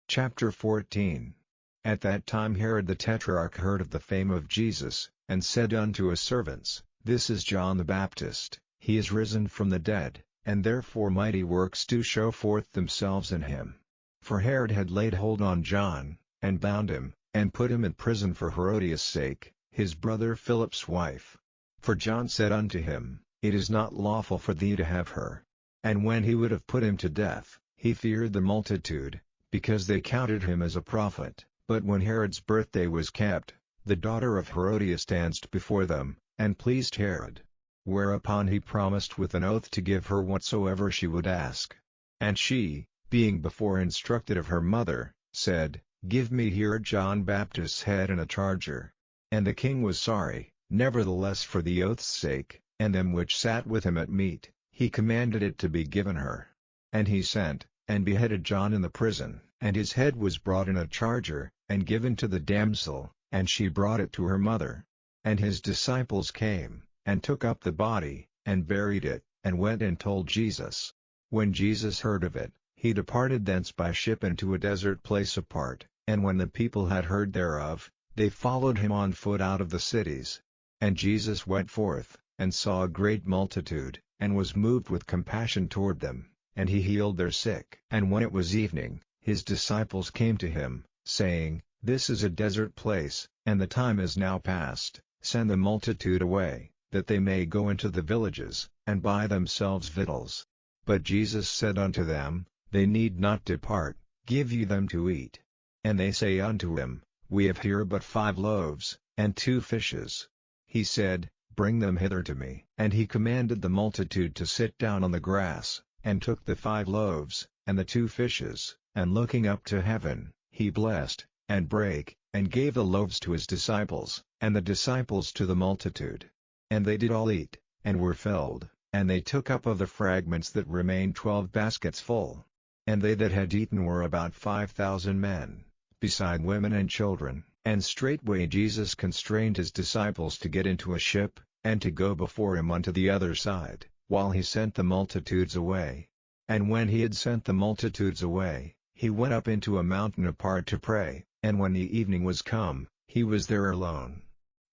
Chapter 14. At that time Herod the Tetrarch heard of the fame of Jesus, and said unto his servants, This is John the Baptist, he is risen from the dead, and therefore mighty works do show forth themselves in him. For Herod had laid hold on John, and bound him, and put him in prison for Herodias' sake, his brother Philip's wife. For John said unto him, It is not lawful for thee to have her. And when he would have put him to death, he feared the multitude, because they counted him as a prophet. But when Herod's birthday was kept, the daughter of Herodias danced before them, and pleased Herod. Whereupon he promised with an oath to give her whatsoever she would ask. And she, being before instructed of her mother, said, Give me here John Baptist's head and a charger. And the king was sorry, nevertheless for the oath's sake, and them which sat with him at meat, he commanded it to be given her. And he sent, and beheaded John in the prison, and his head was brought in a charger, and given to the damsel, and she brought it to her mother. And his disciples came, and took up the body, and buried it, and went and told Jesus. When Jesus heard of it, he departed thence by ship into a desert place apart, and when the people had heard thereof, they followed him on foot out of the cities. And Jesus went forth, and saw a great multitude, and was moved with compassion toward them, and he healed their sick. And when it was evening, his disciples came to him, saying, This is a desert place, and the time is now past, send the multitude away, that they may go into the villages, and buy themselves victuals. But Jesus said unto them, They need not depart, give ye them to eat. And they say unto him, We have here but 5 loaves, and 2 fishes. He said, Bring them hither to me. And he commanded the multitude to sit down on the grass, and took the 5 loaves, and the 2 fishes, and looking up to heaven, he blessed, and brake, and gave the loaves to his disciples, and the disciples to the multitude. And they did all eat, and were filled, and they took up of the fragments that remained 12 baskets full. And they that had eaten were about 5,000 men, beside women and children. And straightway Jesus constrained his disciples to get into a ship, and to go before him unto the other side, while he sent the multitudes away. And when he had sent the multitudes away, he went up into a mountain apart to pray, and when the evening was come, he was there alone.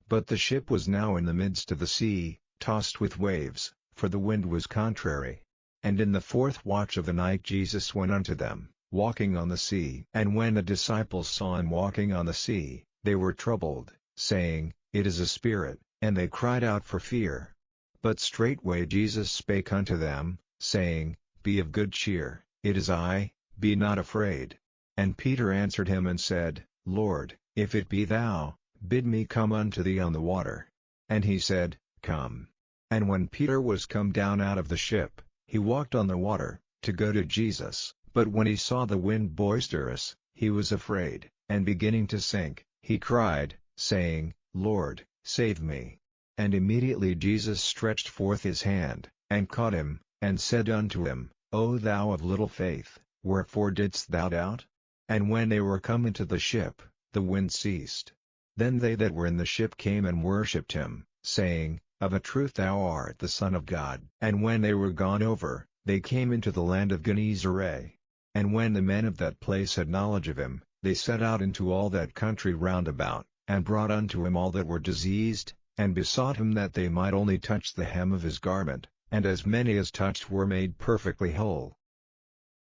But the ship was now in the midst of the sea, tossed with waves, for the wind was contrary. And in the 4th watch of the night Jesus went unto them, walking on the sea. And when the disciples saw him walking on the sea, they were troubled, saying, It is a spirit, and they cried out for fear. But straightway Jesus spake unto them, saying, Be of good cheer, it is I, be not afraid. And Peter answered him and said, Lord, if it be thou, bid me come unto thee on the water. And he said, Come. And when Peter was come down out of the ship, he walked on the water, to go to Jesus. But when he saw the wind boisterous, he was afraid, and beginning to sink, he cried, saying, Lord, save me. And immediately Jesus stretched forth his hand, and caught him, and said unto him, O thou of little faith, wherefore didst thou doubt? And when they were come into the ship, the wind ceased. Then they that were in the ship came and worshipped him, saying, Of a truth thou art the Son of God. And when they were gone over, they came into the land of Gennesaret. And when the men of that place had knowledge of him, they set out into all that country round about, and brought unto him all that were diseased, and besought him that they might only touch the hem of his garment, and as many as touched were made perfectly whole.